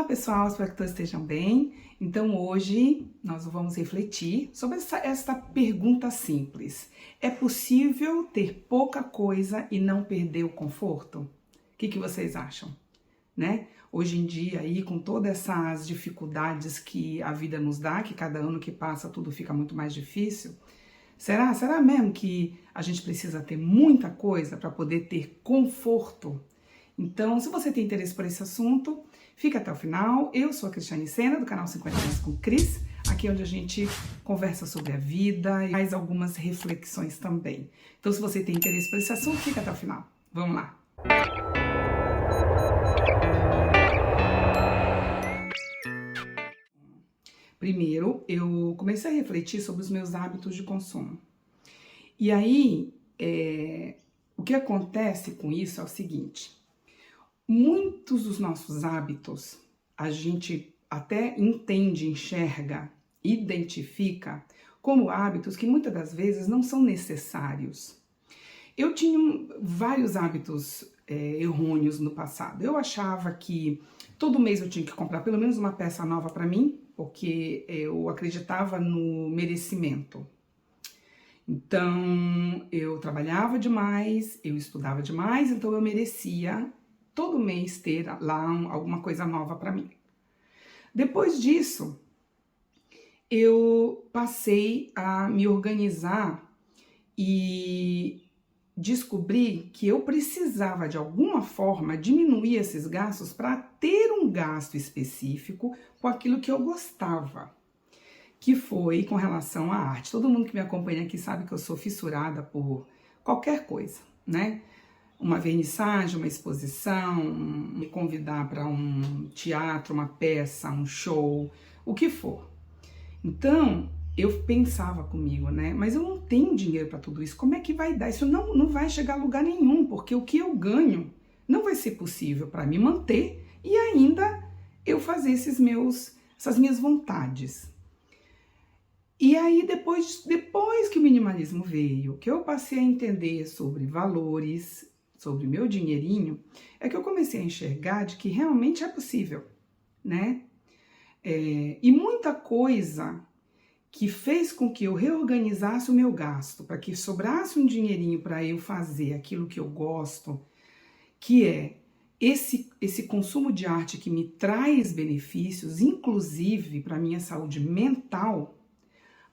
pessoal, espero que todos estejam bem. Então hoje nós vamos refletir sobre esta pergunta simples. É possível ter pouca coisa e não perder o conforto? O que vocês acham? Né? Hoje em dia, aí, com todas essas dificuldades que a vida nos dá, que cada ano que passa tudo fica muito mais difícil, será mesmo que a gente precisa ter muita coisa para poder ter conforto? Então, se você tem interesse por esse assunto, fica até o final. Eu sou a Cristiane Sena, do canal 50 Anos com Cris, aqui onde a gente conversa sobre a vida e faz algumas reflexões também. Então, se você tem interesse por esse assunto, fica até o final. Vamos lá! Primeiro, eu comecei a refletir sobre os meus hábitos de consumo. E aí, o que acontece com isso é o seguinte: muitos dos nossos hábitos a gente até entende, enxerga, identifica como hábitos que muitas das vezes não são necessários. Eu tinha vários hábitos errôneos no passado. Eu achava que todo mês eu tinha que comprar pelo menos uma peça nova para mim, porque eu acreditava no merecimento. Então, eu trabalhava demais, eu estudava demais, então eu merecia todo mês ter lá alguma coisa nova para mim. Depois disso, eu passei a me organizar e descobri que eu precisava, de alguma forma, diminuir esses gastos para ter um gasto específico com aquilo que eu gostava, que foi com relação à arte. Todo mundo que me acompanha aqui sabe que eu sou fissurada por qualquer coisa, né? Uma vernissagem, uma exposição, me convidar para um teatro, uma peça, um show, o que for. Então, eu pensava comigo, né? Mas eu não tenho dinheiro para tudo isso, como é que vai dar? Isso não vai chegar a lugar nenhum, porque o que eu ganho não vai ser possível para me manter e ainda eu fazer essas minhas vontades. E aí, depois que o minimalismo veio, que eu passei a entender sobre valores, sobre meu dinheirinho, é que eu comecei a enxergar de que realmente é possível, né? E muita coisa que fez com que eu reorganizasse o meu gasto, para que sobrasse um dinheirinho para eu fazer aquilo que eu gosto, que é esse consumo de arte que me traz benefícios, inclusive para a minha saúde mental.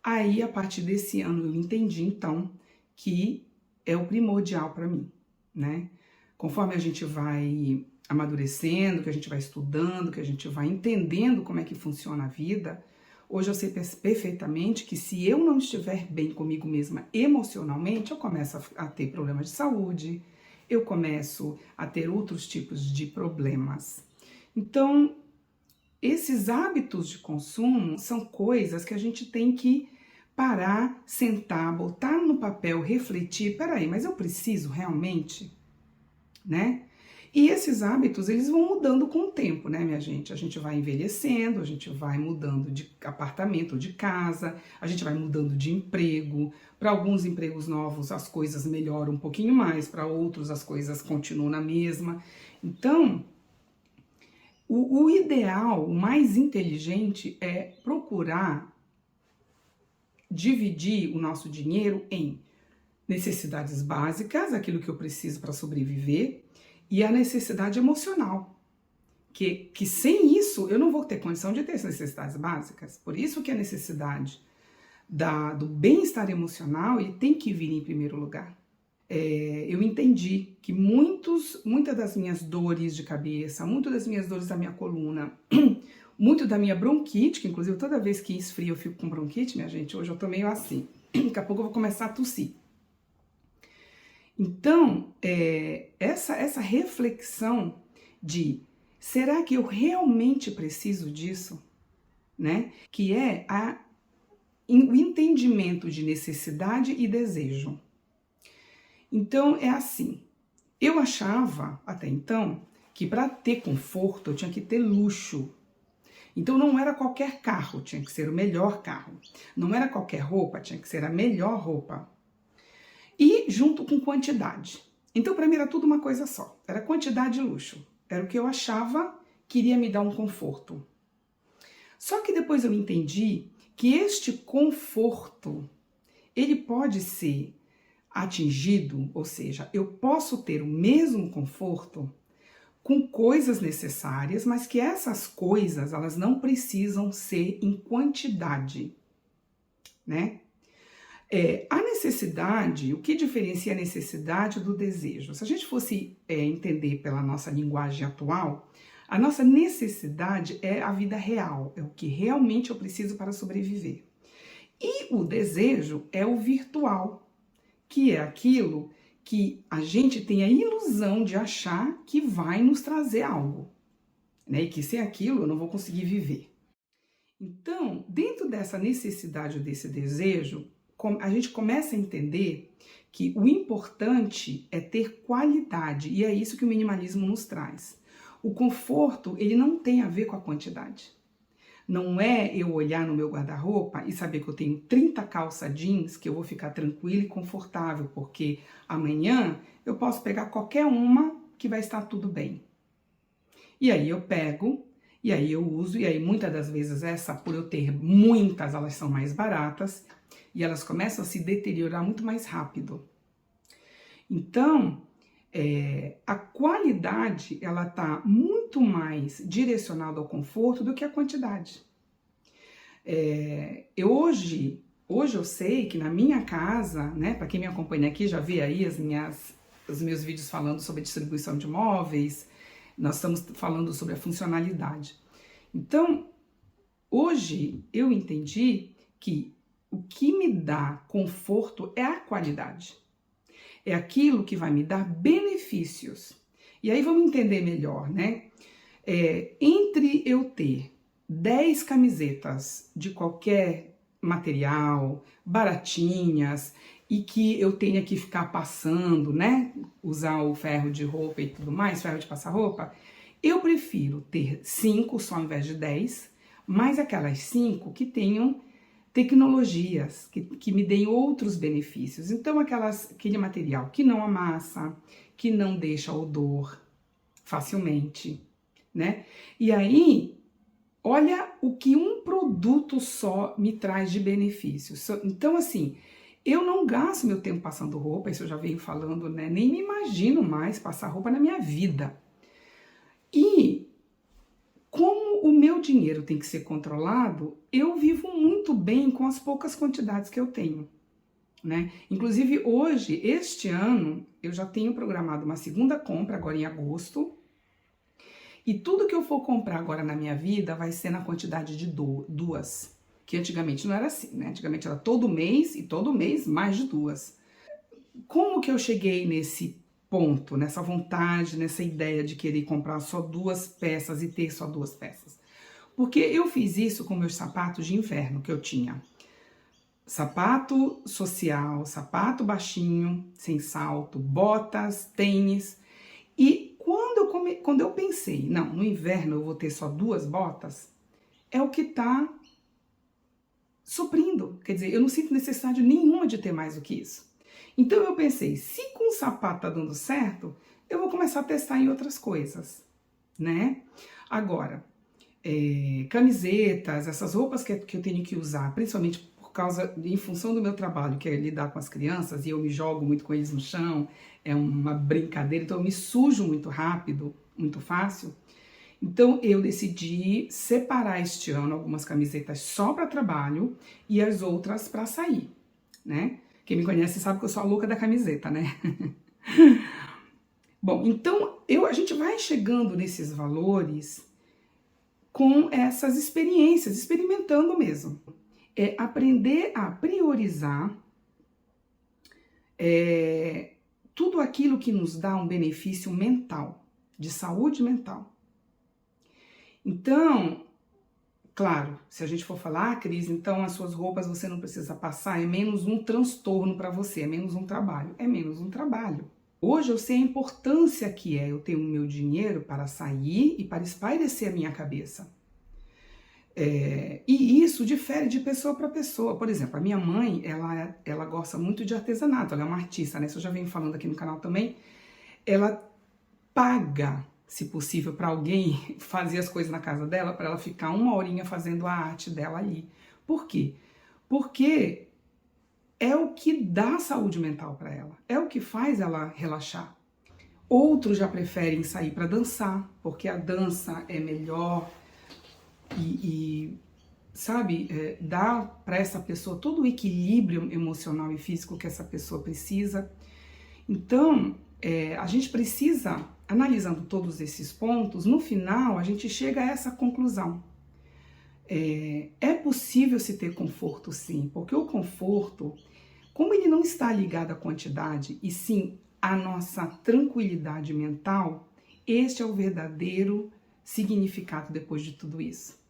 Aí, a partir desse ano, eu entendi, então, que é o primordial para mim, né? Conforme a gente vai amadurecendo, que a gente vai estudando, que a gente vai entendendo como é que funciona a vida, hoje eu sei perfeitamente que se eu não estiver bem comigo mesma emocionalmente, eu começo a ter problemas de saúde, eu começo a ter outros tipos de problemas. Então, esses hábitos de consumo são coisas que a gente tem que parar, sentar, botar no papel, refletir. Peraí, mas eu preciso realmente? Né? E esses hábitos, eles vão mudando com o tempo, né, minha gente? A gente vai envelhecendo, a gente vai mudando de apartamento, de casa, a gente vai mudando de emprego. Para alguns empregos novos, as coisas melhoram um pouquinho mais, para outros as coisas continuam na mesma. Então, o ideal, o mais inteligente é procurar dividir o nosso dinheiro em necessidades básicas, aquilo que eu preciso para sobreviver, e a necessidade emocional, que sem isso eu não vou ter condição de ter essas necessidades básicas. Por isso que a necessidade do bem-estar emocional ele tem que vir em primeiro lugar. Eu entendi que muitas das minhas dores de cabeça, muitas das minhas dores da minha coluna, muito da minha bronquite, que inclusive toda vez que esfria eu fico com bronquite, minha gente, hoje eu tô meio assim, daqui a pouco eu vou começar a tossir. Então, essa reflexão de, será que eu realmente preciso disso? Né? Que é o entendimento de necessidade e desejo. Então, é assim, eu achava, até então, que para ter conforto eu tinha que ter luxo. Então, não era qualquer carro, tinha que ser o melhor carro. Não era qualquer roupa, tinha que ser a melhor roupa. E junto com quantidade. Então, para mim, era tudo uma coisa só. Era quantidade e luxo. Era o que eu achava queria me dar um conforto. Só que depois eu entendi que este conforto, ele pode ser atingido, ou seja, eu posso ter o mesmo conforto com coisas necessárias, mas que essas coisas, elas não precisam ser em quantidade, né? A necessidade, o que diferencia a necessidade do desejo? Se a gente fosse entender pela nossa linguagem atual, a nossa necessidade é a vida real, é o que realmente eu preciso para sobreviver. E o desejo é o virtual, que é aquilo que a gente tem a ilusão de achar que vai nos trazer algo, né? E que sem aquilo eu não vou conseguir viver. Então, dentro dessa necessidade, desse desejo, a gente começa a entender que o importante é ter qualidade, e é isso que o minimalismo nos traz. O conforto, ele não tem a ver com a quantidade. Não é eu olhar no meu guarda-roupa e saber que eu tenho 30 calças jeans, que eu vou ficar tranquila e confortável, porque amanhã eu posso pegar qualquer uma que vai estar tudo bem. E aí eu pego, e aí eu uso, e aí muitas das vezes por eu ter muitas, elas são mais baratas, e elas começam a se deteriorar muito mais rápido. Então, a qualidade, ela está muito mais direcionada ao conforto do que a quantidade. Hoje eu sei que na minha casa, né, para quem me acompanha aqui, já vê aí os meus vídeos falando sobre distribuição de móveis, nós estamos falando sobre a funcionalidade. Então, hoje eu entendi que o que me dá conforto é a qualidade. É aquilo que vai me dar benefícios. E aí vamos entender melhor, né? Entre eu ter 10 camisetas de qualquer material, baratinhas, e que eu tenha que ficar passando, né? Usar o ferro de roupa e tudo mais, ferro de passar roupa, eu prefiro ter 5 só ao invés de 10, mas aquelas 5 que tenham tecnologias, que me deem outros benefícios. Então, aquele material que não amassa, que não deixa odor facilmente, né? E aí, olha o que um produto só me traz de benefícios. Então, assim, eu não gasto meu tempo passando roupa, isso eu já venho falando, né? Nem me imagino mais passar roupa na minha vida. E como o meu dinheiro tem que ser controlado, eu vivo muito bem com as poucas quantidades que eu tenho, né? Inclusive hoje, este ano, eu já tenho programado uma segunda compra agora em agosto, e tudo que eu for comprar agora na minha vida vai ser na quantidade de 2, que antigamente não era assim, né? Antigamente era todo mês, e todo mês mais de 2. Como que eu cheguei nesse ponto, nessa vontade, nessa ideia de querer comprar só 2 peças e ter só 2 peças? Porque eu fiz isso com meus sapatos de inverno que eu tinha. Sapato social, sapato baixinho, sem salto, botas, tênis. E quando eu pensei, não, no inverno eu vou ter só 2 botas, é o que está suprindo. Quer dizer, eu não sinto necessidade nenhuma de ter mais do que isso. Então eu pensei, se com o sapato tá dando certo, eu vou começar a testar em outras coisas, né? Agora, camisetas, essas roupas que eu tenho que usar, principalmente em função do meu trabalho, que é lidar com as crianças, e eu me jogo muito com eles no chão, é uma brincadeira, então eu me sujo muito rápido, muito fácil. Então eu decidi separar este ano algumas camisetas só para trabalho e as outras para sair, né? Quem me conhece sabe que eu sou a louca da camiseta, né? Bom, então a gente vai chegando nesses valores com essas experiências, experimentando mesmo. É aprender a priorizar tudo aquilo que nos dá um benefício mental, de saúde mental. Então, claro, se a gente for falar, Cris, então as suas roupas você não precisa passar, é menos um transtorno para você, é menos um trabalho. É menos um trabalho. Hoje eu sei a importância que é eu ter o meu dinheiro para sair e para espairecer a minha cabeça. E isso difere de pessoa para pessoa. Por exemplo, a minha mãe, ela gosta muito de artesanato, ela é uma artista, né? Isso eu já venho falando aqui no canal também. Ela paga se possível, para alguém fazer as coisas na casa dela, para ela ficar 1 horinha fazendo a arte dela ali. Por quê? Porque é o que dá saúde mental para ela, é o que faz ela relaxar. Outros já preferem sair para dançar, porque a dança é melhor sabe, dá para essa pessoa todo o equilíbrio emocional e físico que essa pessoa precisa. Então, a gente precisa, analisando todos esses pontos, no final a gente chega a essa conclusão. É possível se ter conforto, sim, porque o conforto, como ele não está ligado à quantidade, e sim à nossa tranquilidade mental, este é o verdadeiro significado depois de tudo isso.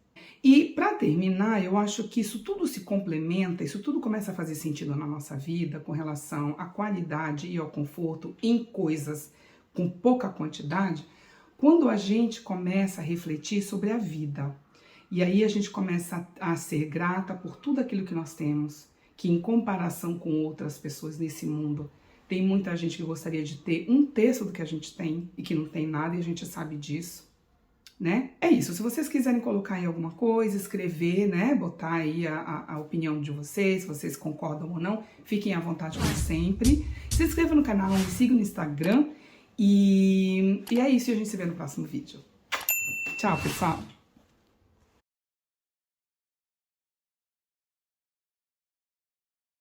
E para terminar, eu acho que isso tudo se complementa, isso tudo começa a fazer sentido na nossa vida com relação à qualidade e ao conforto em coisas com pouca quantidade, quando a gente começa a refletir sobre a vida. E aí a gente começa a ser grata por tudo aquilo que nós temos, que em comparação com outras pessoas nesse mundo, tem muita gente que gostaria de ter 1/3 do que a gente tem e que não tem nada, e a gente sabe disso, né? É isso, se vocês quiserem colocar aí alguma coisa, escrever, né, botar aí a opinião de vocês, se vocês concordam ou não, fiquem à vontade como sempre. Se inscreva no canal, me siga no Instagram e é isso, e a gente se vê no próximo vídeo. Tchau, pessoal!